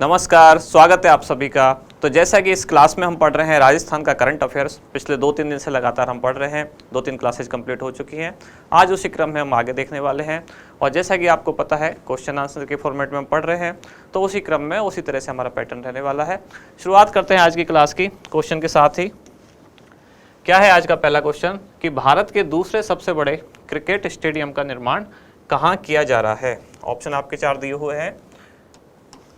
नमस्कार, स्वागत है आप सभी का। तो जैसा कि इस क्लास में हम पढ़ रहे हैं राजस्थान का करंट अफेयर्स, पिछले 2-3 दिन से लगातार हम पढ़ रहे हैं। 2-3 क्लासेज कंप्लीट हो चुकी हैं। आज उसी क्रम में हम आगे देखने वाले हैं और जैसा कि आपको पता है क्वेश्चन आंसर के फॉर्मेट में हम पढ़ रहे हैं, तो उसी क्रम में उसी तरह से हमारा पैटर्न रहने वाला है। शुरुआत करते हैं आज की क्लास की क्वेश्चन के साथ ही। क्या है आज का पहला क्वेश्चन कि भारत के दूसरे सबसे बड़े क्रिकेट स्टेडियम का निर्माण कहाँ किया जा रहा है। ऑप्शन आपके 4 दिए हुए हैं।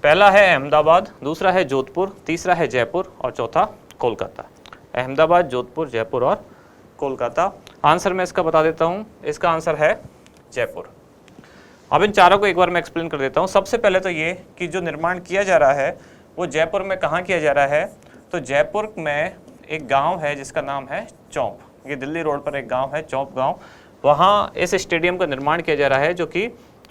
पहला है अहमदाबाद, दूसरा है जोधपुर, तीसरा है जयपुर और चौथा कोलकाता। अहमदाबाद, जोधपुर, जयपुर और कोलकाता। आंसर मैं इसका बता देता हूँ, इसका आंसर है जयपुर। अब इन चारों को एक बार मैं एक्सप्लेन कर देता हूँ। सबसे पहले तो ये कि जो निर्माण किया जा रहा है वो जयपुर में कहाँ किया जा रहा है, तो जयपुर में एक गाँव है जिसका नाम है चौंप। ये दिल्ली रोड पर एक गाँव है चौंप गाँव, वहाँ इस स्टेडियम का निर्माण किया जा रहा है जो कि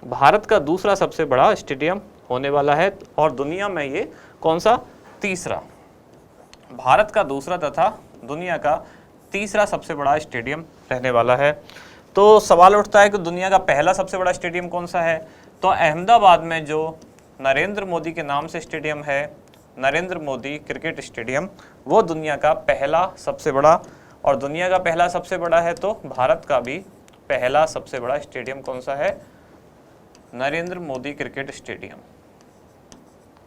भारत का दूसरा सबसे बड़ा स्टेडियम होने वाला है और दुनिया में ये कौन सा, तीसरा। भारत का दूसरा तथा दुनिया का तीसरा सबसे बड़ा स्टेडियम रहने वाला है। तो सवाल उठता है कि दुनिया का पहला सबसे बड़ा स्टेडियम कौन सा है, तो अहमदाबाद में जो नरेंद्र मोदी के नाम से स्टेडियम है, नरेंद्र मोदी क्रिकेट स्टेडियम, वो दुनिया का पहला सबसे बड़ा। और दुनिया का पहला सबसे बड़ा है तो भारत का भी पहला सबसे बड़ा स्टेडियम कौन सा है, नरेंद्र मोदी क्रिकेट स्टेडियम।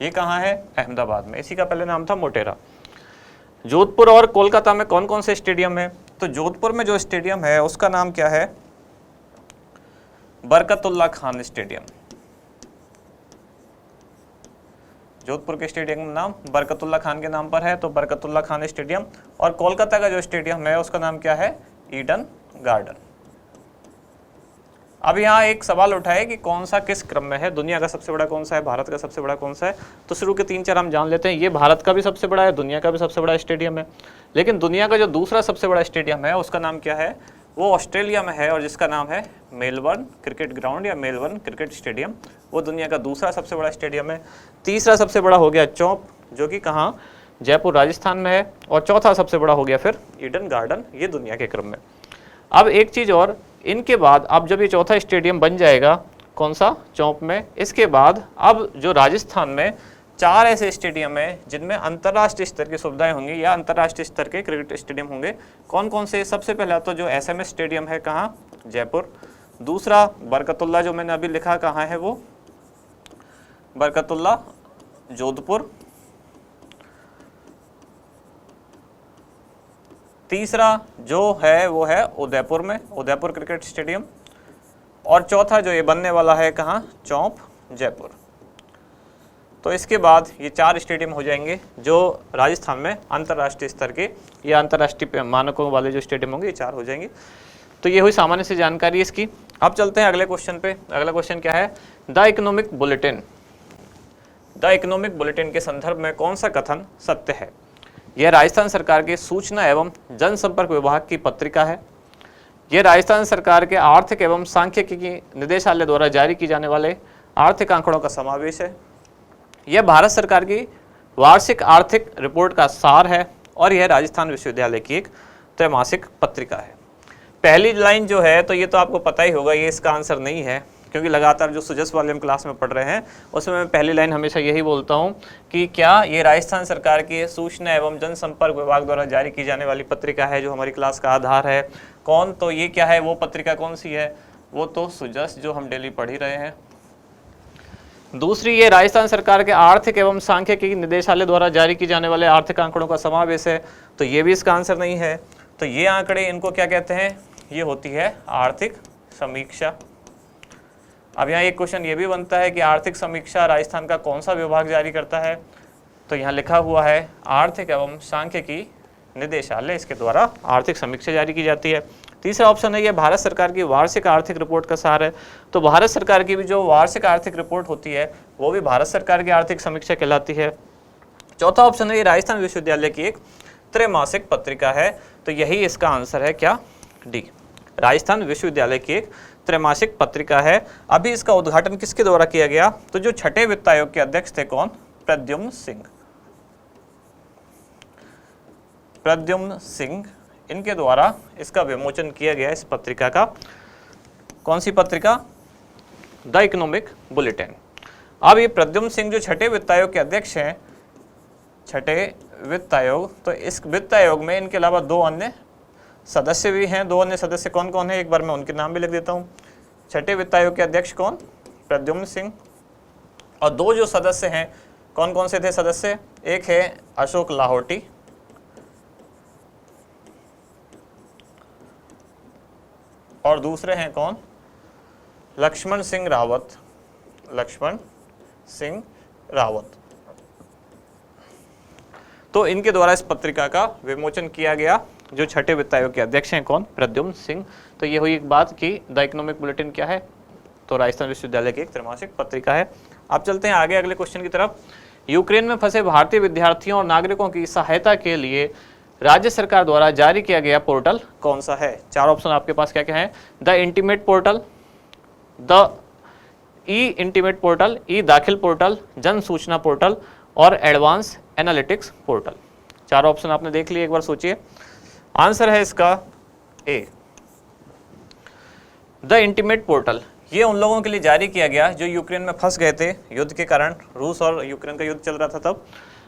ये कहाँ है, अहमदाबाद में। इसी का पहले नाम था मोटेरा। जोधपुर और कोलकाता में कौन कौन से स्टेडियम है, तो जोधपुर में जो स्टेडियम है उसका नाम क्या है, बरकतुल्ला खान स्टेडियम। जोधपुर के स्टेडियम का नाम बरकतुल्ला खान के नाम पर है, तो बरकतुल्ला खान स्टेडियम। और कोलकाता का जो स्टेडियम है उसका नाम क्या है, ईडन गार्डन। अब यहाँ एक सवाल उठा है कि कौन सा किस क्रम में है, दुनिया का सबसे बड़ा कौन सा है, भारत का सबसे बड़ा कौन सा है। तो शुरू के 3-4 हम जान लेते हैं। ये भारत का भी सबसे बड़ा है, दुनिया का भी सबसे बड़ा स्टेडियम है। लेकिन दुनिया का जो दूसरा सबसे बड़ा स्टेडियम है उसका नाम क्या है, वो ऑस्ट्रेलिया में है और जिसका नाम है मेलबर्न क्रिकेट ग्राउंड या मेलबर्न क्रिकेट स्टेडियम। वो दुनिया का दूसरा सबसे बड़ा स्टेडियम है। तीसरा सबसे बड़ा हो गया चौंप, जो कि कहाँ, जयपुर राजस्थान में है। और चौथा सबसे बड़ा हो गया फिर ईडन गार्डन, ये दुनिया के क्रम में। अब एक चीज़ और, इनके बाद अब जब ये चौथा स्टेडियम बन जाएगा, कौन सा, चौंप में, इसके बाद अब जो राजस्थान में 4 ऐसे स्टेडियम है जिनमें अंतर्राष्ट्रीय स्तर की सुविधाएं होंगी या अंतर्राष्ट्रीय स्तर के क्रिकेट स्टेडियम होंगे। कौन कौन से, सबसे पहला तो जो SMS स्टेडियम है, कहाँ, जयपुर। दूसरा बरकतुल्ला, जो मैंने अभी लिखा, कहाँ है वो, बरकतुल्ला, जोधपुर। तीसरा जो है वो है उदयपुर में, उदयपुर क्रिकेट स्टेडियम। और चौथा जो ये बनने वाला है, कहाँ, चौंप, जयपुर। तो इसके बाद ये 4 स्टेडियम हो जाएंगे जो राजस्थान में अंतर्राष्ट्रीय स्तर के या अंतर्राष्ट्रीय मानकों वाले जो स्टेडियम होंगे, ये 4 हो जाएंगे। तो ये हुई सामान्य से जानकारी इसकी। अब चलते हैं अगले क्वेश्चन पे। अगला क्वेश्चन क्या है, the economic bulletin. The economic bulletin के संदर्भ में कौन सा कथन सत्य है। यह राजस्थान सरकार के सूचना एवं जनसंपर्क विभाग की पत्रिका है। यह राजस्थान सरकार के आर्थिक एवं सांख्यिकी निदेशालय द्वारा जारी की जाने वाले आर्थिक आंकड़ों का समावेश है। यह भारत सरकार की वार्षिक आर्थिक रिपोर्ट का सार है और यह राजस्थान विश्वविद्यालय की एक त्रैमासिक पत्रिका है। पहली लाइन जो है, तो ये तो आपको पता ही होगा, ये इसका आंसर नहीं है, क्योंकि लगातार जो सुजस वाले हम क्लास में पढ़ रहे हैं उसमें मैं पहली लाइन हमेशा यही बोलता हूँ कि क्या ये राजस्थान सरकार की सूचना एवं जनसंपर्क विभाग द्वारा जारी की जाने वाली पत्रिका है जो हमारी क्लास का आधार है। कौन, तो ये क्या है, वो पत्रिका कौन सी है, वो तो सुजस, जो हम डेली पढ़ ही रहे हैं। दूसरी, ये राजस्थान सरकार के आर्थिक एवं सांख्यिकी निदेशालय द्वारा जारी की जाने वाले आर्थिक आंकड़ों का समावेश है, तो ये भी इसका आंसर नहीं है। तो ये आंकड़े, इनको क्या कहते हैं, ये होती है आर्थिक समीक्षा। अब यहाँ एक क्वेश्चन ये भी बनता है कि आर्थिक समीक्षा राजस्थान का कौन सा विभाग जारी करता है, तो यहाँ लिखा हुआ है आर्थिक एवं सांख्यिकी निदेशालय, इसके द्वारा आर्थिक समीक्षा जारी की जाती है। तीसरा ऑप्शन है ये भारत सरकार की वार्षिक आर्थिक रिपोर्ट का सार है, तो भारत सरकार की भी जो वार्षिक आर्थिक रिपोर्ट होती है वो भी भारत सरकार की आर्थिक समीक्षा कहलाती है। चौथा ऑप्शन है ये राजस्थान विश्वविद्यालय की एक त्रैमासिक पत्रिका है, तो यही इसका आंसर है, क्या, डी, राजस्थान विश्वविद्यालय की एक त्रैमासिक पत्रिका है। अभी इसका उद्घाटन किसके द्वारा किया गया, तो जो छठे वित्त आयोग के अध्यक्ष थे, कौन, प्रद्युम्न सिंह। प्रद्युम्न सिंह, इनके द्वारा इसका विमोचन किया गया, इस पत्रिका का। कौन सी पत्रिका, द इकोनॉमिक बुलेटिन। अब ये प्रद्युम्न सिंह जो छठे वित्त आयोग के अध्यक्ष हैं, छठे वित्त आयोग, तो इस वित्त आयोग में इनके अलावा दो अन्य सदस्य भी हैं। दो अन्य सदस्य कौन कौन है, एक बार मैं उनके नाम भी लिख देता हूँ। छठे वित्त आयोग के अध्यक्ष कौन, प्रद्युम्न सिंह, और दो जो सदस्य हैं कौन कौन से थे सदस्य, एक है अशोक लाहोटी और दूसरे हैं कौन, लक्ष्मण सिंह रावत, लक्ष्मण सिंह रावत। तो इनके द्वारा इस पत्रिका का विमोचन किया गया। जो छठे वित्त आयोग के अध्यक्ष हैं कौन, प्रद्युम्न सिंह। तो ये हुई एक बात कि द इकोनॉमिक बुलेटिन क्या है, तो राजस्थान विश्वविद्यालय की एक त्रैमासिक पत्रिका है। अब चलते हैं आगे अगले क्वेश्चन की तरफ। यूक्रेन में फंसे भारतीय विद्यार्थियों और नागरिकों की सहायता के लिए राज्य सरकार द्वारा जारी किया गया पोर्टल कौन सा है। चार ऑप्शन आपके पास क्या क्या है, the intimate portal, the E intimate portal, E Dakhil portal, Jan Soochna portal और एडवांस एनालिटिक्स पोर्टल। चार ऑप्शन आपने देख लिए, एक बार सोचिए। आंसर है इसका ए, द इंटीमेट पोर्टल। ये उन लोगों के लिए जारी किया गया जो यूक्रेन में फंस गए थे युद्ध के कारण, रूस और यूक्रेन का युद्ध चल रहा था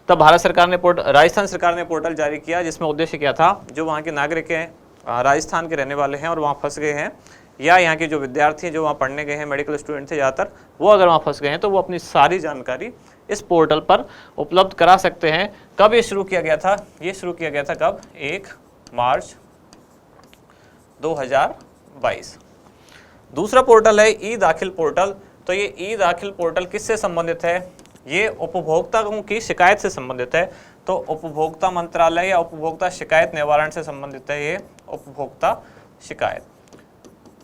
तब भारत सरकार ने राजस्थान सरकार ने पोर्टल जारी किया, जिसमें उद्देश्य क्या था, जो वहाँ के नागरिक हैं, राजस्थान के रहने वाले हैं और वहाँ फंस गए हैं, या यहाँ के जो विद्यार्थी हैं जो वहाँ पढ़ने गए हैं, मेडिकल स्टूडेंट थे ज़्यादातर, वो अगर वहाँ फंस गए हैं तो वो अपनी सारी जानकारी इस पोर्टल पर उपलब्ध करा सकते हैं। कब ये शुरू किया गया था, ये शुरू किया गया था कब, 1 मार्च 2022। दूसरा पोर्टल है ई दाखिल पोर्टल। तो ये ई दाखिल पोर्टल किससे संबंधित है, ये उपभोक्ताओं की शिकायत से संबंधित है। तो उपभोक्ता मंत्रालय या उपभोक्ता शिकायत निवारण से संबंधित है ये उपभोक्ता शिकायत।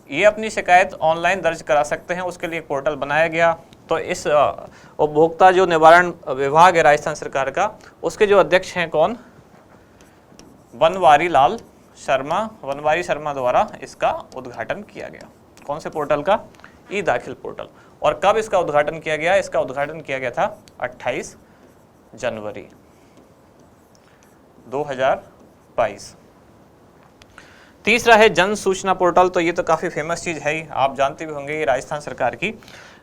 ये अपनी शिकायत ऑनलाइन दर्ज करा सकते हैं, उसके लिए एक पोर्टल बनाया गया। तो इस उपभोक्ता जो निवारण विभाग है राजस्थान सरकार का, उसके जो अध्यक्ष हैं कौन, बनवारी लाल शर्मा, बनवारी शर्मा द्वारा इसका उद्घाटन किया गया। कौन से पोर्टल का, ई दाखिल पोर्टल। और कब इसका उद्घाटन किया गया, इसका उद्घाटन किया गया था 28 जनवरी 2022। तीसरा है जन सूचना पोर्टल। तो ये तो काफ़ी फेमस चीज़ है ही, आप जानते भी होंगे। ये राजस्थान सरकार की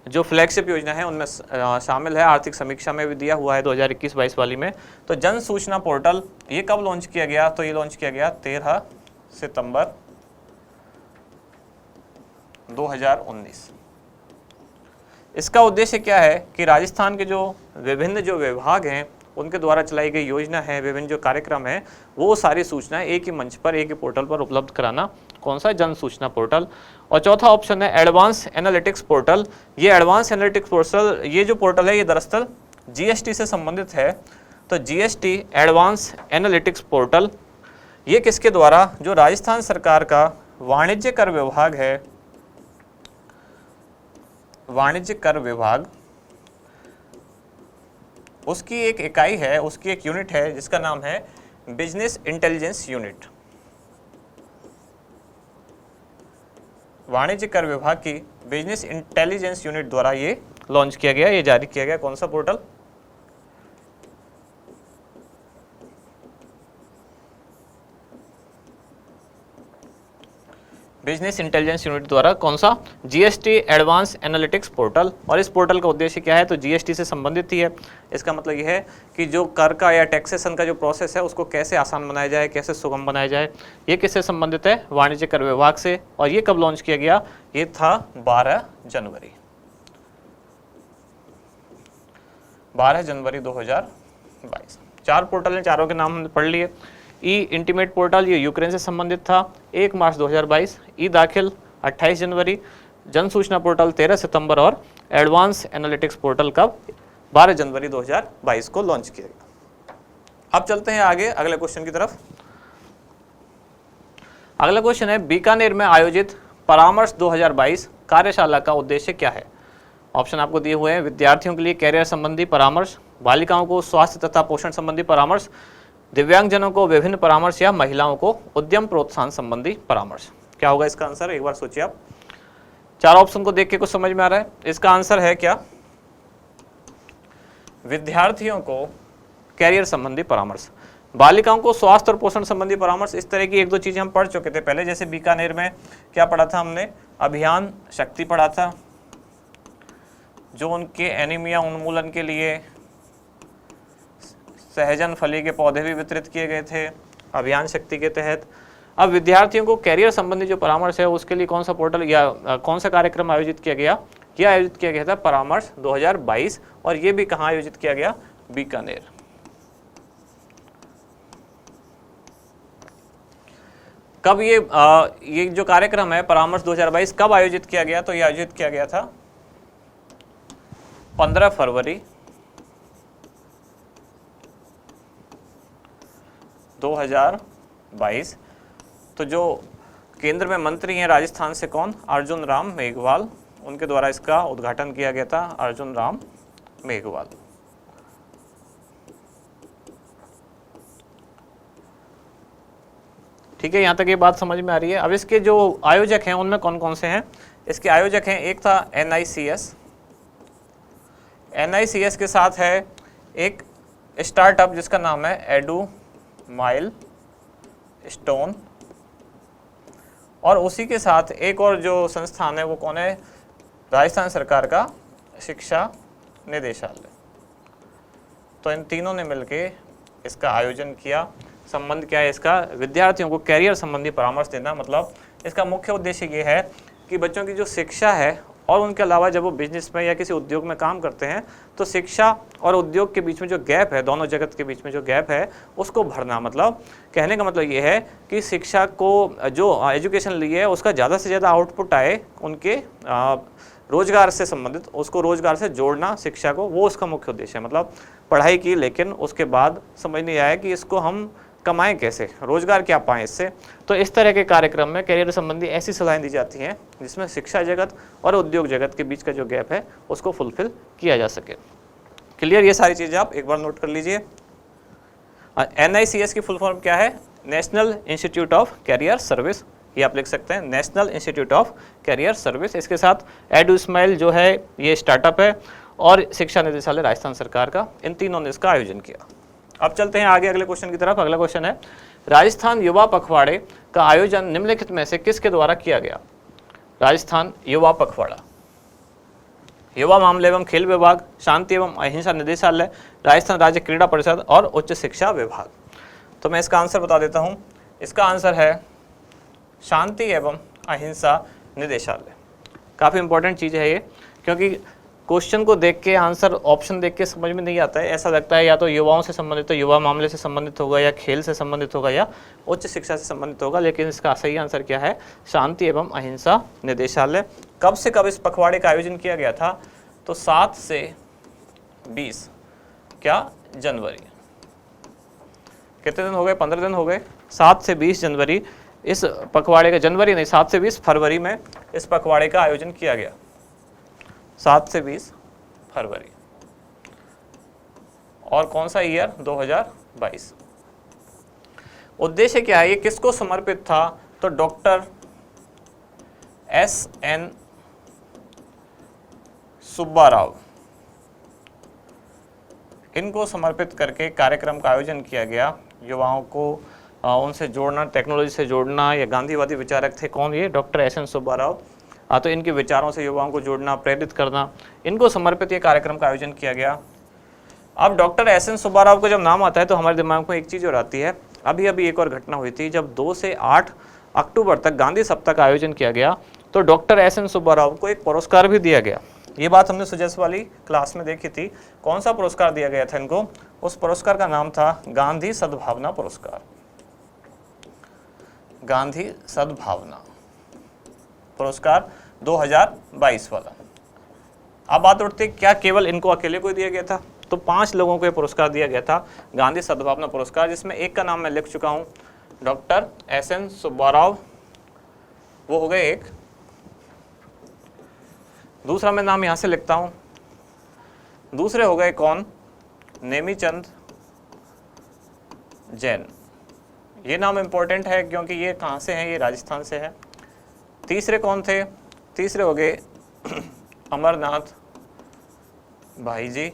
जो फ्लैगशिप योजना है उनमें शामिल है, आर्थिक समीक्षा में भी दिया हुआ है 2021-22 वाली में। तो जन सूचना पोर्टल ये कब लॉन्च किया गया, तो ये लॉन्च किया गया 13 सितंबर 2019। इसका उद्देश्य क्या है कि राजस्थान के जो विभिन्न जो विभाग हैं उनके द्वारा चलाई गई योजना है, विभिन्न जो कार्यक्रम है, वो सारी सूचनाएं एक ही मंच पर, एक ही पोर्टल पर उपलब्ध कराना। कौन सा, जन सूचना पोर्टल। और चौथा ऑप्शन है एडवांस एनालिटिक्स पोर्टल। ये एडवांस एनालिटिक्स पोर्टल, ये जो पोर्टल है ये दरअसल जीएसटी से संबंधित है। तो जीएसटी एडवांस एनालिटिक्स पोर्टल ये किसके द्वारा, जो राजस्थान सरकार का वाणिज्य कर विभाग है, वाणिज्य कर विभाग, उसकी एक इकाई है, उसकी एक यूनिट है जिसका नाम है बिजनेस इंटेलिजेंस यूनिट। वाणिज्य कर विभाग की बिजनेस इंटेलिजेंस यूनिट द्वारा ये लॉन्च किया गया, ये जारी किया गया। कौन सा पोर्टल, बिजनेस इंटेलिजेंस यूनिट द्वारा कौन सा, जीएसटी एडवांस एनालिटिक्स पोर्टल। और इस पोर्टल का उद्देश्य क्या है, तो जीएसटी से संबंधित ही है। इसका मतलब यह है कि जो कर का या टैक्सेशन का जो प्रोसेस है उसको कैसे आसान बनाया जाए, कैसे सुगम बनाया जाए। ये किससे संबंधित है, वाणिज्य कर विभाग से। और ये कब लॉन्च किया गया, ये था 12 जनवरी 2022। 4 पोर्टल हैं, चारों के नाम हमने पढ़ लिए। ई इंटीमेट पोर्टल ये यूक्रेन से संबंधित था, 1 मार्च 2022। ई दाखिल 28 जनवरी, जन सूचना पोर्टल 13 सितंबर और एडवांस एनालिटिक्स पोर्टल कब, 12 जनवरी 2022 को लॉन्च किया गया। अब चलते हैं आगे अगले क्वेश्चन की तरफ। अगला क्वेश्चन है बीकानेर में आयोजित परामर्श 2022 कार्यशाला का उद्देश्य क्या है। ऑप्शन आपको दिए हुए हैं, विद्यार्थियों के लिए कैरियर संबंधी परामर्श, बालिकाओं को स्वास्थ्य तथा पोषण संबंधी परामर्श, दिव्यांगजनों को विभिन्न परामर्श या महिलाओं को उद्यम प्रोत्साहन संबंधी परामर्श। क्या होगा इसका आंसर, एक बार सोचिए आप। 4 ऑप्शन को देख के कुछ समझ में आ रहा है। इसका आंसर है क्या, विद्यार्थियों को कैरियर संबंधी परामर्श, बालिकाओं को स्वास्थ्य और पोषण संबंधी परामर्श। इस तरह की 1-2 चीजें हम पढ़ चुके थे पहले, जैसे बीकानेर में क्या पढ़ा था हमने, अभियान शक्ति पढ़ा था, जो उनके एनीमिया उन्मूलन के लिए सहजन फली के पौधे भी वितरित किए गए थे अभियान शक्ति के तहत। अब विद्यार्थियों को कैरियर संबंधी जो परामर्श है उसके लिए कौन सा पोर्टल या कौन सा कार्यक्रम आयोजित किया गया? यह आयोजित किया गया था परामर्श 2022, और ये भी कहाँ आयोजित किया गया? बीकानेर। कब ये जो कार्यक्रम है परामर्श 2022 कब आयोजित किया गया? तो ये आयोजित किया गया था 15 फरवरी 2022। तो जो केंद्र में मंत्री हैं राजस्थान से, कौन? अर्जुन राम मेघवाल, उनके द्वारा इसका उद्घाटन किया गया था। अर्जुन राम मेघवाल। ठीक है, यहाँ तक ये बात समझ में आ रही है। अब इसके जो आयोजक हैं उनमें कौन कौन से हैं? इसके आयोजक हैं, एक था NICS, NICS के साथ है एक स्टार्टअप जिसका नाम है एडू माइल स्टोन, और उसी के साथ एक और जो संस्थान है वो कौन है? राजस्थान सरकार का शिक्षा निदेशालय। तो इन तीनों ने मिलके इसका आयोजन किया। संबंध क्या है इसका? विद्यार्थियों को कैरियर संबंधी परामर्श देना। मतलब इसका मुख्य उद्देश्य ये है कि बच्चों की जो शिक्षा है और उनके अलावा जब वो बिजनेस में या किसी उद्योग में काम करते हैं तो शिक्षा और उद्योग के बीच में जो गैप है, दोनों जगत के बीच में जो गैप है उसको भरना। मतलब कहने का मतलब ये है कि शिक्षा को जो एजुकेशन ली है उसका ज़्यादा से ज़्यादा आउटपुट आए उनके रोजगार से संबंधित, उसको रोजगार से जोड़ना शिक्षा को, वो उसका मुख्य उद्देश्य है। मतलब पढ़ाई की लेकिन उसके बाद समझ नहीं आया कि इसको हम कमाएं कैसे, रोजगार क्या पाएं इससे। तो इस तरह के कार्यक्रम में कैरियर संबंधी ऐसी सलाहें दी जाती हैं जिसमें शिक्षा जगत और उद्योग जगत के बीच का जो गैप है उसको फुलफिल किया जा सके। क्लियर? ये सारी चीज़ें आप एक बार नोट कर लीजिए। NICS की फुल फॉर्म क्या है? National institute of career service, ये आप लिख सकते हैं, national institute of career service. इसके साथ एडू स्माइल जो है ये स्टार्टअप है, और शिक्षा निदेशालय राजस्थान सरकार का, इन तीनों ने इसका आयोजन किया। अब चलते हैं आगे अगले क्वेश्चन की तरफ। अगला क्वेश्चन है, राजस्थान युवा पखवाड़े का आयोजन निम्नलिखित में से किसके द्वारा किया गया? राजस्थान युवा पखवाड़ा, युवा मामले एवं खेल विभाग, शांति एवं अहिंसा निदेशालय, राजस्थान राज्य क्रीड़ा परिषद और उच्च शिक्षा विभाग। तो मैं इसका आंसर बता देता हूँ। इसका आंसर है शांति एवं अहिंसा निदेशालय। काफ़ी इंपॉर्टेंट चीज़ है ये, क्योंकि क्वेश्चन को देख के आंसर ऑप्शन देख के समझ में नहीं आता है। ऐसा लगता है या तो युवाओं से संबंधित, युवा मामले से संबंधित होगा, या खेल से संबंधित होगा, या उच्च शिक्षा से संबंधित होगा, लेकिन इसका सही आंसर क्या है? शांति एवं अहिंसा निदेशालय। कब से कब इस पखवाड़े का आयोजन किया गया था? तो 7 से 20 जनवरी। कितने दिन हो गए? 15 दिन हो गए। 7 से 20 जनवरी इस पखवाड़े का, जनवरी नहीं 7 से 20 फरवरी में इस पखवाड़े का आयोजन किया गया। 7 से 20 फरवरी। और कौन सा ईयर? 2022। उद्देश्य क्या है? ये किसको समर्पित था? तो डॉक्टर SN सुब्बाराव, इनको समर्पित करके कार्यक्रम का आयोजन किया गया। युवाओं को उनसे जोड़ना, टेक्नोलॉजी से जोड़ना। या गांधीवादी विचारक थे, कौन? ये डॉक्टर SN सुब्बाराव। तो इनके विचारों से युवाओं को जोड़ना, प्रेरित करना, इनको समर्पित ये कार्यक्रम का आयोजन किया गया। अब डॉक्टर SN सुब्बाराव को जब नाम आता है तो हमारे दिमाग में एक चीज़ और आती है। अभी एक और घटना हुई थी, जब 2 से 8 अक्टूबर तक गांधी सप्ताह का आयोजन किया गया तो डॉक्टर SN सुब्बाराव को एक पुरस्कार भी दिया गया। ये बात हमने सुजस वाली क्लास में देखी थी। कौन सा पुरस्कार दिया गया था इनको? उस पुरस्कार का नाम था गांधी सद्भावना पुरस्कार। गांधी सद्भावना पुरस्कार 2022 वाला। अब बात उठती, क्या केवल इनको अकेले को दिया गया था? तो 5 लोगों को ये पुरस्कार दिया गया था, गांधी सद्भावना पुरस्कार, जिसमें एक का नाम मैं लिख चुका हूँ, डॉक्टर SN सुब्बाराव, वो हो गए एक। दूसरा मैं नाम यहाँ से लिखता हूँ, दूसरे हो गए कौन? नेमीचंद जैन। ये नाम इंपॉर्टेंट है क्योंकि ये कहाँ से हैं? ये राजस्थान से है। तीसरे कौन थे? तीसरे हो गए अमरनाथ भाई जी,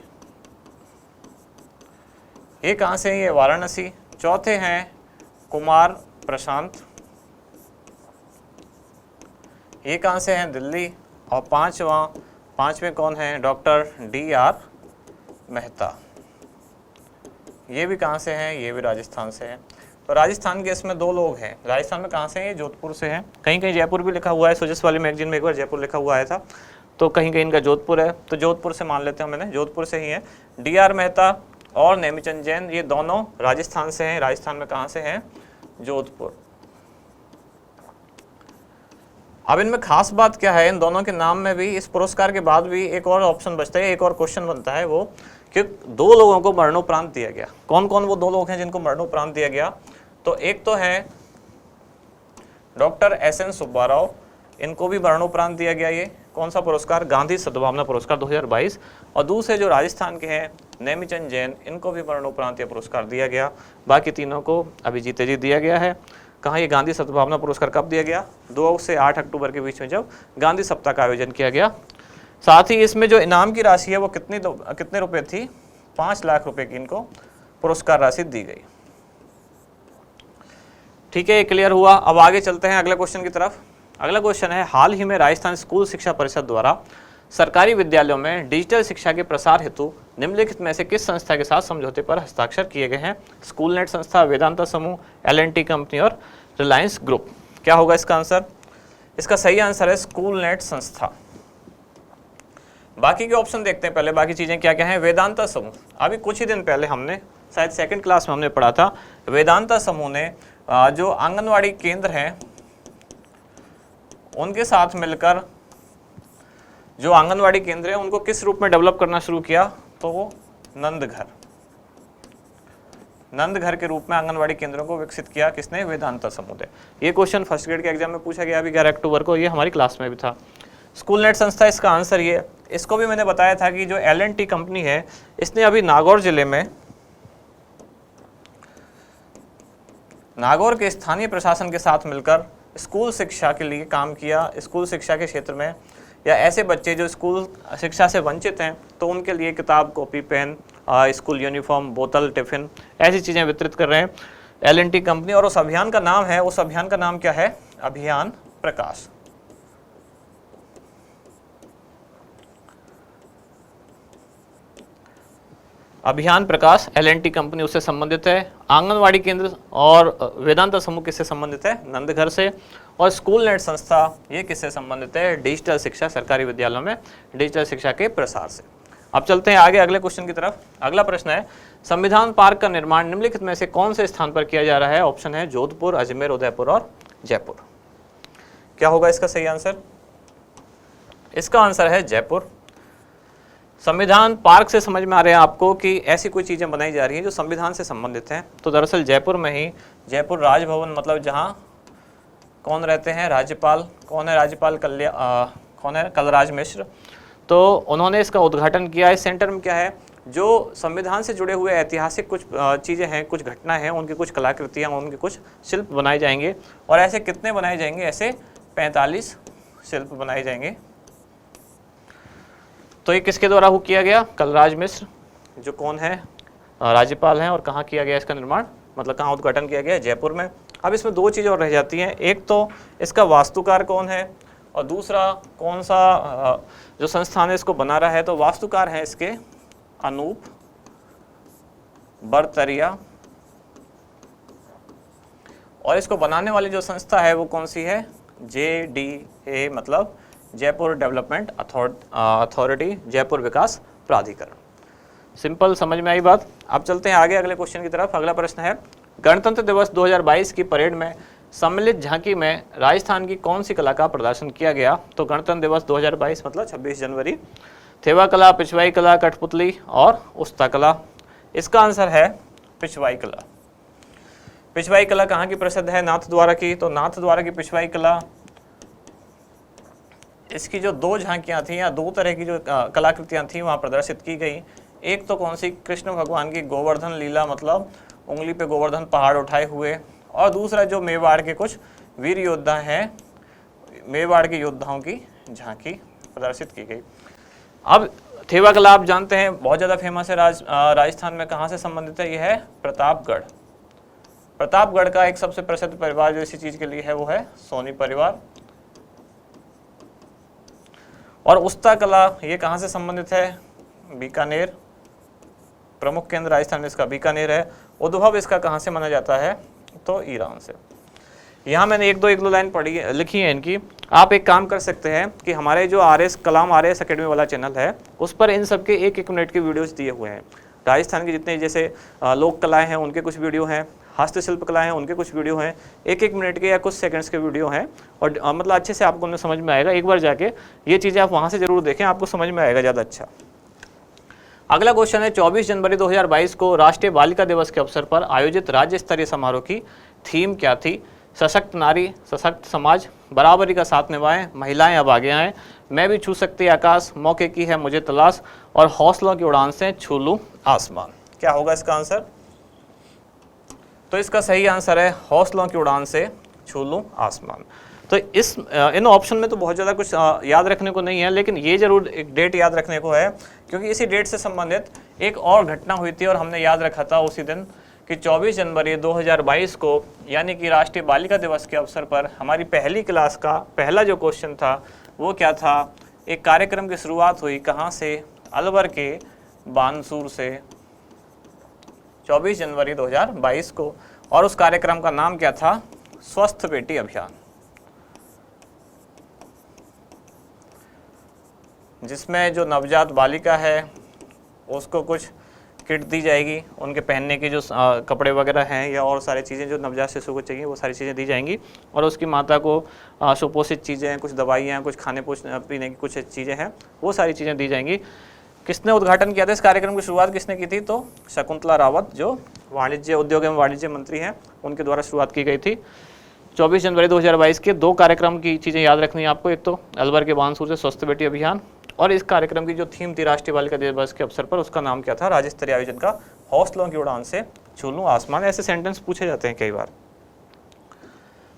ये कहाँ से हैं? ये वाराणसी। चौथे हैं कुमार प्रशांत, ये कहाँ से हैं? दिल्ली। और 5वां 5वें कौन है? Doctor D.R. मेहता। ये भी कहाँ से हैं? ये भी राजस्थान से हैं। तो राजस्थान के इसमें 2 लोग हैं। राजस्थान में कहाँ से हैं? ये जोधपुर से हैं। कहीं कहीं जयपुर भी लिखा हुआ है, सुजस वाली मैगजीन में एक बार जयपुर लिखा हुआ आया था, तो कहीं कहीं इनका जोधपुर है, तो जोधपुर से मान लेते हैं मैंने, जोधपुर से ही है। D.R. मेहता और नेमीचंद जैन ये दोनों राजस्थान से हैं। राजस्थान में कहाँ से हैं? जोधपुर। अब इनमें खास बात क्या है, इन दोनों के नाम में भी, इस पुरस्कार के बाद भी एक और ऑप्शन बचता है, एक और क्वेश्चन बनता है, वो कि 2 लोगों को मरणोपरांत दिया गया। कौन कौन वो 2 लोग हैं जिनको मरणोपरांत दिया गया? तो एक तो है डॉक्टर S.N. सुब्बा राव, इनको भी मरणोपरांत दिया गया। ये कौन सा पुरस्कार? गांधी सद्भावना पुरस्कार 2022। और दूसरे जो राजस्थान के हैं नेमीचंद जैन, इनको भी मरणोपरांत यह पुरस्कार दिया गया। बाकी तीनों को अभी जीते जी दिया गया है। कहाँ? ये गांधी सद्भावना पुरस्कार कब दिया गया? 2 से 8 अक्टूबर के बीच में जब गांधी सप्ताह का आयोजन किया गया। साथ ही इसमें जो इनाम की राशि है वो कितने रुपए थी? 5 लाख रुपए की इनको पुरस्कार राशि दी गई। ठीक है, ये क्लियर हुआ। अब आगे चलते हैं अगले क्वेश्चन की तरफ। अगला क्वेश्चन है, हाल ही में राजस्थान स्कूल शिक्षा परिषद द्वारा सरकारी विद्यालयों में डिजिटल शिक्षा के प्रसार हेतु निम्नलिखित में से किस संस्था के साथ समझौते पर हस्ताक्षर किए गए हैं? स्कूलनेट संस्था, वेदांता समूह, L&T कंपनी और रिलायंस ग्रुप। क्या होगा इसका आंसर? इसका सही आंसर है स्कूलनेट संस्था। बाकी के ऑप्शन देखते हैं पहले, बाकी चीजें क्या क्या हैं। वेदांता समूह, अभी कुछ ही दिन पहले हमने शायद 2nd क्लास में हमने पढ़ा था, वेदांता समूह ने जो आंगनवाड़ी केंद्र हैं उनके साथ मिलकर जो आंगनवाड़ी केंद्र है उनको किस रूप में डेवलप करना शुरू किया? तो नंदघर के रूप में आंगनवाड़ी केंद्रों को विकसित किया। किसने? वेदांता समूह ने। ये क्वेश्चन फर्स्ट ग्रेड के एग्जाम में पूछा गया अभी 11 अक्टूबर को, ये हमारी क्लास में भी था। स्कूलनेट संस्था इसका आंसर ये। इसको भी मैंने बताया था कि जो L&T कंपनी है इसने अभी नागौर जिले में, नागौर के स्थानीय प्रशासन के साथ मिलकर स्कूल शिक्षा के लिए काम किया। स्कूल शिक्षा के क्षेत्र में, या ऐसे बच्चे जो स्कूल शिक्षा से वंचित हैं तो उनके लिए किताब, कॉपी, पेन, स्कूल यूनिफॉर्म, बोतल, टिफिन, ऐसी चीज़ें वितरित कर रहे हैं L&T कंपनी। और उस अभियान का नाम है, उस अभियान का नाम क्या है? अभियान प्रकाश। अभियान प्रकाश L&T कंपनी उससे संबंधित है। आंगनवाड़ी केंद्र और वेदांता समूह किससे संबंधित है? नंदघर से। और स्कूलनेट संस्था ये किससे संबंधित है? डिजिटल शिक्षा, सरकारी विद्यालयों में डिजिटल शिक्षा के प्रसार से। अब चलते हैं आगे अगले क्वेश्चन की तरफ। अगला प्रश्न है, संविधान पार्क का निर्माण निम्नलिखित में से कौन से स्थान पर किया जा रहा है? ऑप्शन है जोधपुर, अजमेर, उदयपुर और जयपुर। क्या होगा इसका सही आंसर? इसका आंसर है जयपुर। संविधान पार्क से समझ में आ रहे हैं आपको कि ऐसी कोई चीज़ें बनाई जा रही हैं जो संविधान से संबंधित हैं। तो दरअसल जयपुर में ही, जयपुर राजभवन, मतलब जहाँ कौन रहते हैं? राज्यपाल। कौन है राज्यपाल? कौन है? कलराज मिश्र। तो उन्होंने इसका उद्घाटन किया। इस सेंटर में क्या है, जो संविधान से जुड़े हुए ऐतिहासिक कुछ चीज़ें हैं, कुछ घटना हैं, उनकी कुछ कलाकृतियाँ, उनके कुछ शिल्प बनाए जाएंगे। और ऐसे कितने बनाए जाएंगे? ऐसे 45 शिल्प बनाए जाएंगे। तो ये किसके द्वारा किया गया? कलराज मिश्र, जो कौन है? राज्यपाल हैं। और कहाँ किया गया इसका निर्माण, मतलब कहाँ उद्घाटन किया गया? जयपुर में। अब इसमें 2 चीज़ें और रह जाती हैं। एक तो इसका वास्तुकार कौन है, और दूसरा कौन सा जो संस्थान है इसको बना रहा है। तो वास्तुकार हैं इसके अनूप बरतरिया, और इसको बनाने वाली जो संस्था है वो कौन सी है? JDA, मतलब जयपुर डेवलपमेंट अथॉरिटी, जयपुर विकास प्राधिकरण। सिंपल, समझ में आई बात। अब चलते हैं आगे अगले क्वेश्चन की तरफ। अगला प्रश्न है, गणतंत्र दिवस 2022 की परेड में सम्मिलित झांकी में राजस्थान की कौन सी कला का प्रदर्शन किया गया? तो गणतंत्र दिवस 2022 मतलब 26 जनवरी। थेवा कला, पिछवाई कला, कठपुतली और उस्ता कला। इसका आंसर है पिछवाई कला। पिछवाई कला कहाँ की प्रसिद्ध है? नाथद्वारा की। तो नाथद्वारा की पिछवाई कला, इसकी जो 2 झांकियाँ थी या 2 तरह की जो कलाकृतियाँ थी वहाँ प्रदर्शित की गई। एक तो कौन सी? कृष्ण भगवान की गोवर्धन लीला, मतलब उंगली पे गोवर्धन पहाड़ उठाए हुए। और दूसरा जो मेवाड़ के कुछ वीर योद्धा हैं, मेवाड़ के योद्धाओं की झांकी प्रदर्शित की गई। अब थेवा कला आप जानते हैं बहुत ज़्यादा फेमस है। राजस्थान में कहाँ से संबंधित है? यह है प्रतापगढ़। प्रतापगढ़ का एक सबसे प्रसिद्ध परिवार जो इसी चीज़ के लिए है वो है सोनी परिवार। और उस्ता कला ये कहाँ से संबंधित है? बीकानेर, प्रमुख केंद्र राजस्थान में इसका बीकानेर है। उद्भव इसका कहाँ से माना जाता है? तो ईरान से। यहाँ मैंने एक दो लाइन पढ़ी लिखी है इनकी। आप एक काम कर सकते हैं कि हमारे जो कलाम RS अकेडमी वाला चैनल है उस पर इन सब के एक मिनट के वीडियोस दिए हुए हैं। राजस्थान के जितने जैसे लोक कलाएं हैं उनके कुछ वीडियो हैं, हस्तशिल्प कलाएं हैं उनके कुछ वीडियो हैं, एक मिनट के या कुछ सेकंड्स के वीडियो हैं, और मतलब अच्छे से आपको उन्हें समझ में आएगा। एक बार जाके ये चीज़ें आप वहाँ से ज़रूर देखें, आपको समझ में आएगा ज़्यादा अच्छा। अगला क्वेश्चन है 24 जनवरी 2022 को राष्ट्रीय बालिका दिवस के अवसर पर आयोजित राज्य स्तरीय समारोह की थीम क्या थी? सशक्त नारी, सशक्त समाज, बराबरी का साथ निभाएं, महिलाएं अब आगे आएं, मैं भी छू सकती आकाश, मौके की है मुझे तलाश, और हौसलों की उड़ान से छू लूं आसमान। क्या होगा इसका आंसर? तो इसका सही आंसर है हौसलों की उड़ान से छू लूं आसमान। तो इन ऑप्शन में तो बहुत ज़्यादा कुछ याद रखने को नहीं है, लेकिन ये जरूर एक डेट याद रखने को है, क्योंकि इसी डेट से संबंधित एक और घटना हुई थी और हमने याद रखा था उसी दिन कि 24 जनवरी 2022 को यानी कि राष्ट्रीय बालिका दिवस के अवसर पर हमारी पहली क्लास का पहला जो क्वेश्चन था वो क्या था? एक कार्यक्रम की शुरुआत हुई कहाँ से? अलवर के बानसूर से 24 जनवरी 2022 को, और उस कार्यक्रम का नाम क्या था? स्वस्थ बेटी अभियान, जिसमें जो नवजात बालिका है उसको कुछ किट दी जाएगी, उनके पहनने की जो कपड़े वगैरह हैं या और सारी चीज़ें जो नवजात शिशु को चाहिए वो सारी चीज़ें दी जाएंगी, और उसकी माता को सुपोषित चीज़ें, कुछ दवाइयाँ, कुछ खाने पीने की कुछ चीज़ें हैं, वो सारी चीज़ें दी जाएंगी। किसने उद्घाटन किया था इस कार्यक्रम की शुरुआत किसने की थी? तो शकुंतला रावत जो वाणिज्य उद्योग एवं वाणिज्य मंत्री हैं उनके द्वारा शुरुआत की गई थी। 24 जनवरी 2022 के दो कार्यक्रम की चीज़ें याद रखनी है आपको, एक तो अलवर के बानसूर से स्वस्थ बेटी अभियान, और इस कार्यक्रम की जो थीम थी राष्ट्रीय बालिका दिवस के अवसर पर उसका नाम क्या था? राज्य स्तरीय आयोजन का हौसलों की उड़ान से छू लूं आसमान। ऐसे सेंटेंस पूछे जाते हैं कई बार।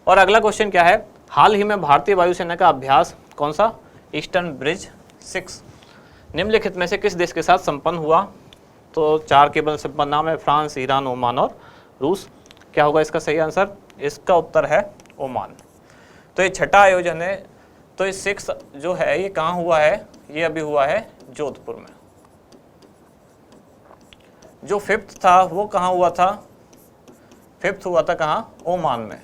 और अगला क्वेश्चन क्या है? हाल ही में भारतीय वायुसेना का अभ्यास कौन सा? ईस्टर्न ब्रिज 6 निम्नलिखित में से किस देश के साथ संपन्न हुआ? तो 4 केवल संपन्न नाम है, फ्रांस, ईरान, ओमान और रूस। क्या होगा इसका सही आंसर? इसका उत्तर है ओमान। तो ये छठा आयोजन है। तो ये 6 जो है ये कहाँ हुआ है? ये अभी हुआ है जोधपुर में। जो 5th था वो कहाँ हुआ था? 5th हुआ था कहाँ? ओमान में।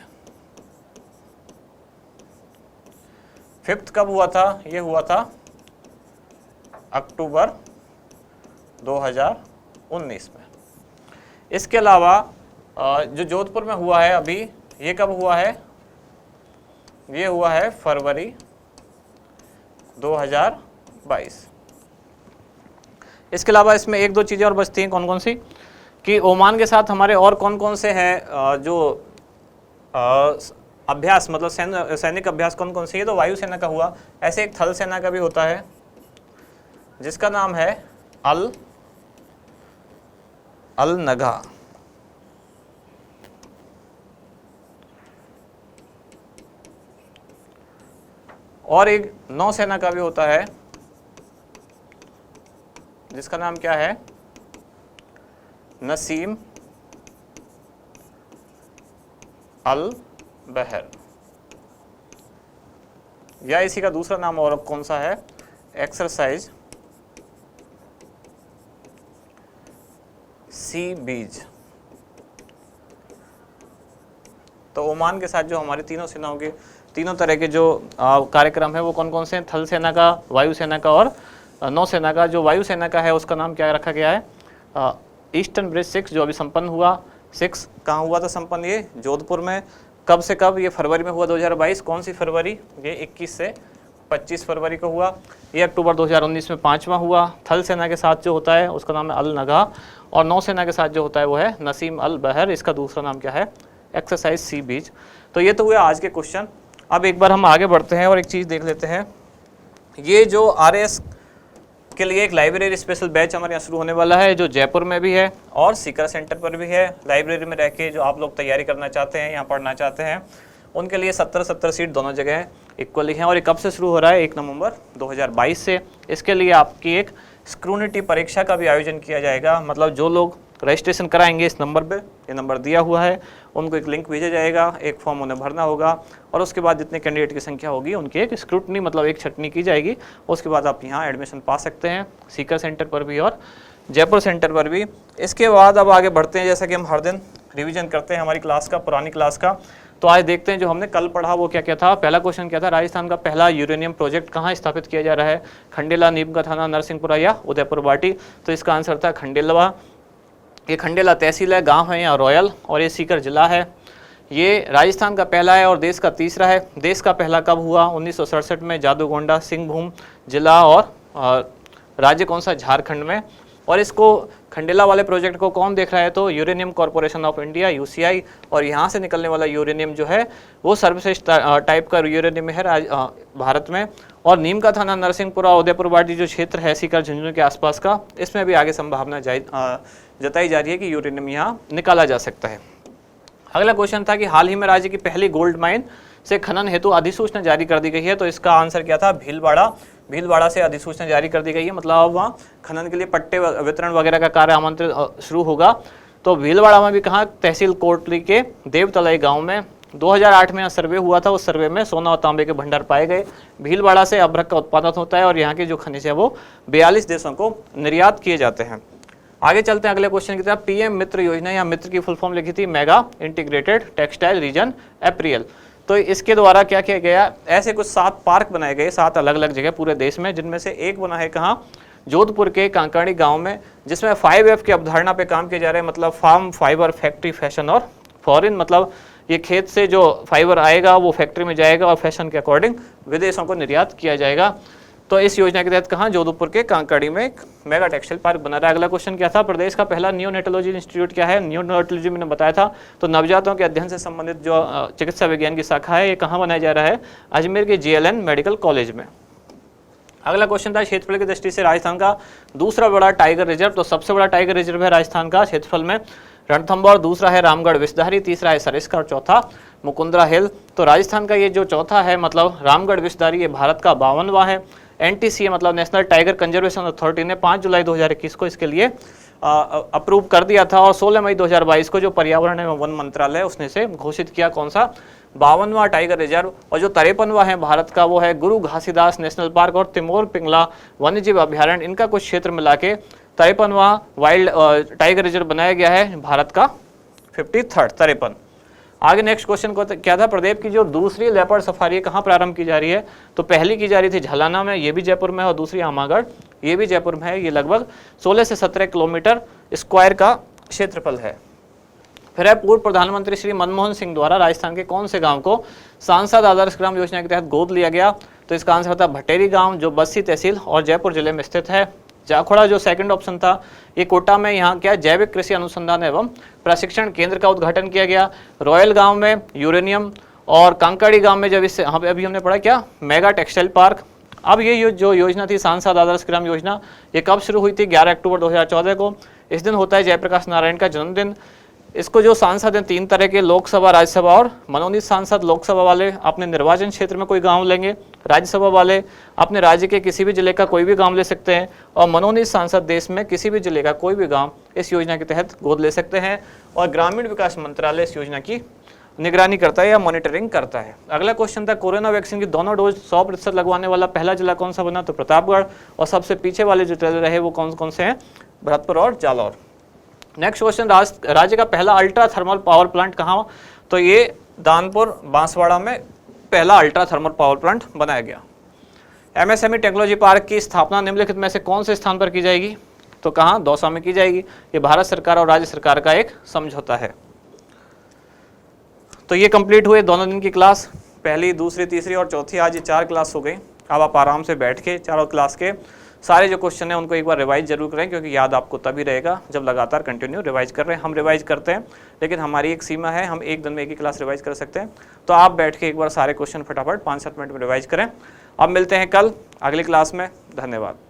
5th कब हुआ था? ये हुआ था अक्टूबर 2019 में। इसके अलावा जो जोधपुर में हुआ है अभी, ये कब हुआ है? ये हुआ है फरवरी 2022। इसके अलावा इसमें एक दो चीज़ें और बचती हैं, कौन कौन सी? कि ओमान के साथ हमारे और कौन कौन से हैं जो अभ्यास, मतलब सैनिक अभ्यास कौन कौन से? ये तो वायुसेना का हुआ। ऐसे एक थल सेना का भी होता है जिसका नाम है अल नगा। और एक नौसेना का भी होता है जिसका नाम क्या है? नसीम अल बहर, या इसी का दूसरा नाम और कौन सा है? एक्सरसाइज सी बीज। तो ओमान के साथ जो हमारी तीनों सेनाओं के तीनों तरह के जो कार्यक्रम है वो कौन कौन से हैं? थल सेना का, वायुसेना का और नौसेना का। जो वायुसेना का है उसका नाम क्या रखा गया है? ईस्टर्न ब्रिज 6 जो अभी संपन्न हुआ। 6 कहाँ हुआ था संपन्न? ये जोधपुर में। कब से कब? ये फरवरी में हुआ 2022। कौन सी फरवरी? ये 21 से 25 फरवरी को हुआ। ये अक्टूबर 2019 में 5वां हुआ। थल सेना के साथ जो होता है उसका नाम है अल नगा, और नौसेना के साथ जो होता है वो है नसीम अल बहर। इसका दूसरा नाम क्या है? एक्सरसाइज सी बीच। तो ये तो हुए आज के क्वेश्चन। अब एक बार हम आगे बढ़ते हैं और एक चीज़ देख लेते हैं। ये जो RS के लिए एक लाइब्रेरी स्पेशल बैच हमारे यहाँ शुरू होने वाला है, जो जयपुर में भी है और सीकर सेंटर पर भी है। लाइब्रेरी में रह के जो आप लोग तैयारी करना चाहते हैं, यहाँ पढ़ना चाहते हैं, उनके लिए 70 सीट दोनों जगह इक्वली हैं। और ये कब से शुरू हो रहा है? 1 नवंबर 2022 से। इसके लिए आपकी एक स्क्रूनिटी परीक्षा का भी आयोजन किया जाएगा। मतलब जो लोग रजिस्ट्रेशन कराएंगे इस नंबर पे, ये नंबर दिया हुआ है, उनको एक लिंक भेजा जाएगा, एक फॉर्म उन्हें भरना होगा और उसके बाद जितने कैंडिडेट की संख्या होगी उनकी एक स्क्रूटनी मतलब एक छटनी की जाएगी। उसके बाद आप यहाँ एडमिशन पा सकते हैं सीकर सेंटर पर भी और जयपुर सेंटर पर भी। इसके बाद अब आगे बढ़ते हैं, जैसा कि हम हर दिन रिवीजन करते हैं हमारी क्लास का, पुरानी क्लास का। तो आज देखते हैं जो हमने कल पढ़ा वो क्या क्या था। पहला क्वेश्चन क्या था, राजस्थान का पहला यूरेनियम प्रोजेक्ट कहाँ स्थापित किया जा रहा है, खंडेला, नीम का थाना, नरसिंहपुरा या उदयपुर बाटी। तो इसका आंसर था खंडेलवा। ये खंडेला तहसील है, गांव है यहाँ रॉयल, और ये सीकर जिला है। ये राजस्थान का पहला है और देश का तीसरा है। देश का पहला कब हुआ, 1967 में, जादूगोंडा, सिंहभूम जिला, और राज्य कौन सा, झारखंड में। और इसको खंडेला वाले प्रोजेक्ट को कौन देख रहा है, तो uranium corporation of India, UCI. और यहाँ से निकलने वाला यूरेनियम जो है वो सर्वश्रेष्ठ टाइप का यूरेनियम है भारत में। और नीम का थाना, नरसिंहपुरा, उदयपुर बाटी जो क्षेत्र है सीकर झुंझुनू के आसपास का, इसमें भी आगे संभावना जताई जा रही है कि यूरेनियम यहाँ निकाला जा सकता है। अगला क्वेश्चन था कि हाल ही में राज्य की पहली गोल्ड माइन से खनन हेतु अधिसूचना जारी कर दी गई है। तो इसका आंसर क्या था, भीलवाड़ा। भीलवाड़ा से अधिसूचना जारी कर दी गई है, मतलब अब वहाँ खनन के लिए पट्टे वितरण वगैरह का कार्य आमंत्रित शुरू होगा। तो भीलवाड़ा में भी कहाँ, तहसील कोटली के देवतलाई गांव में 2008 में यहाँ सर्वे हुआ था। उस सर्वे में सोना और तांबे के भंडार पाए गए। भीलवाड़ा से अभ्रक का उत्पादन होता है और यहाँ के जो खनिज है वो 42 देशों को निर्यात किए जाते हैं। आगे चलते हैं अगले क्वेश्चन की तरफ। पीएम मित्र योजना, या मित्र की फुल फॉर्म लिखी थी मेगा इंटीग्रेटेड टेक्सटाइल रीजन अप्रैल। तो इसके द्वारा क्या किया गया, ऐसे कुछ 7 पार्क बनाए गए 7 अलग अलग जगह पूरे देश में, जिनमें से एक बना है कहाँ, जोधपुर के कांकाड़ी गांव में, जिसमें 5F की अवधारणा पे काम किया जा रहा है। मतलब फार्म, फाइबर, फैक्ट्री, फैशन और फॉरेन। मतलब ये खेत से जो फाइबर आएगा वो फैक्ट्री में जाएगा और फैशन के अकॉर्डिंग विदेशों को निर्यात किया जाएगा। तो इस योजना के तहत कहाँ, जोधपुर के कांकाड़ी में एक मेगा टेक्सटाइल पार्क बना रहा है। अगला क्वेश्चन क्या था, प्रदेश का पहला नियोनेटोलॉजी इंस्टीट्यूट क्या है। नियोनेटोलॉजी मैंने बताया था, तो नवजातों के अध्ययन से संबंधित जो चिकित्सा विज्ञान की शाखा है, ये कहाँ बनाया जा रहा है, अजमेर के JLN मेडिकल कॉलेज में। अगला क्वेश्चन था क्षेत्रफल की दृष्टि से राजस्थान का दूसरा बड़ा टाइगर रिजर्व। तो सबसे बड़ा टाइगर रिजर्व है राजस्थान का क्षेत्रफल में रणथंभौर, दूसरा है रामगढ़ विषधारी, तीसरा है सरिस्का और चौथा मुकुंदरा हिल। तो राजस्थान का ये जो चौथा है मतलब रामगढ़ विषधारी, ये भारत का 52वां है। NTCA मतलब नेशनल टाइगर कंजर्वेशन अथॉरिटी ने 5 जुलाई 2021 को इसके लिए अप्रूव कर दिया था और 16 मई 2022 को जो पर्यावरण एवं वन मंत्रालय उसने से घोषित किया कौन सा, 52वां टाइगर रिजर्व। और जो 53वां है भारत का वो है गुरु घासीदास नेशनल पार्क और तिमोर पिंगला वन्यजीव अभ्यारण्य। इनका कुछ क्षेत्र मिला के 53वां वाइल्ड टाइगर रिजर्व बनाया गया है भारत का 53rd। आगे नेक्स्ट क्वेश्चन को क्या था, प्रदेश की जो दूसरी लेपर्ड सफारी कहाँ प्रारंभ की जा रही है। तो पहली की जा रही थी झलाना में, ये भी जयपुर में, और दूसरी आमागढ़, ये भी जयपुर में है। ये लगभग 16 से 17 किलोमीटर स्क्वायर का क्षेत्रफल है। फिर है पूर्व प्रधानमंत्री श्री मनमोहन सिंह द्वारा राजस्थान के कौन से गांव को सांसद आदर्श ग्राम योजना के तहत गोद लिया गया। तो इसका आंसर था भटेरी गांव, जो बस्सी तहसील और जयपुर जिले में स्थित है। जाखोड़ा जो सेकंड ऑप्शन था, ये कोटा में यहाँ क्या जैविक कृषि अनुसंधान एवं प्रशिक्षण केंद्र का उद्घाटन किया गया। रॉयल गांव में यूरेनियम, और कांकाड़ी गांव में जब इससे अभी हमने पढ़ा क्या, मेगा टेक्सटाइल पार्क। अब ये जो योजना थी सांसद आदर्श ग्राम योजना, ये कब शुरू हुई थी, 11 अक्टूबर 2014 को। इस दिन होता है जयप्रकाश नारायण का जन्मदिन। इसको जो सांसद हैं 3 तरह के, लोकसभा, राज्यसभा और मनोनीत सांसद। लोकसभा वाले अपने निर्वाचन क्षेत्र में कोई गांव लेंगे, राज्यसभा वाले अपने राज्य के किसी भी जिले का कोई भी गांव ले सकते हैं, और मनोनीत सांसद देश में किसी भी जिले का कोई भी गांव इस योजना के तहत गोद ले सकते हैं। और ग्रामीण विकास मंत्रालय इस योजना की निगरानी करता है या मॉनिटरिंग करता है। अगला क्वेश्चन था कोरोना वैक्सीन की दोनों डोज 100% लगवाने वाला पहला जिला कौन सा बना। तो प्रतापगढ़। और सबसे पीछे वाले जो जिले रहे वो कौन कौन से हैं, भरतपुर और जालौर। नेक्स्ट क्वेश्चन, राज्य का पहला अल्ट्रा थर्मल पावर प्लांट कहाँ। तो ये दानपुर बांसवाड़ा में पहला अल्ट्रा थर्मल पावर प्लांट बनाया गया। MSME टेक्नोलॉजी पार्क की स्थापना निम्नलिखित में से कौन से स्थान पर की जाएगी। तो कहाँ, दौसा में की जाएगी। ये भारत सरकार और राज्य सरकार का एक समझौता है। तो ये कंप्लीट हुए दोनों दिन की क्लास, पहली, दूसरी, तीसरी और चौथी। आज ये 4 क्लास हो गई। अब आप आराम से बैठ के चारों क्लास के सारे जो क्वेश्चन हैं उनको एक बार रिवाइज जरूर करें, क्योंकि याद आपको तभी रहेगा जब लगातार कंटिन्यू रिवाइज कर रहे हैं। हम रिवाइज करते हैं, लेकिन हमारी एक सीमा है, हम एक दिन में एक ही क्लास रिवाइज कर सकते हैं। तो आप बैठ के एक बार सारे क्वेश्चन फटाफट 5-7 मिनट में रिवाइज करें। अब मिलते हैं कल अगली क्लास में। धन्यवाद।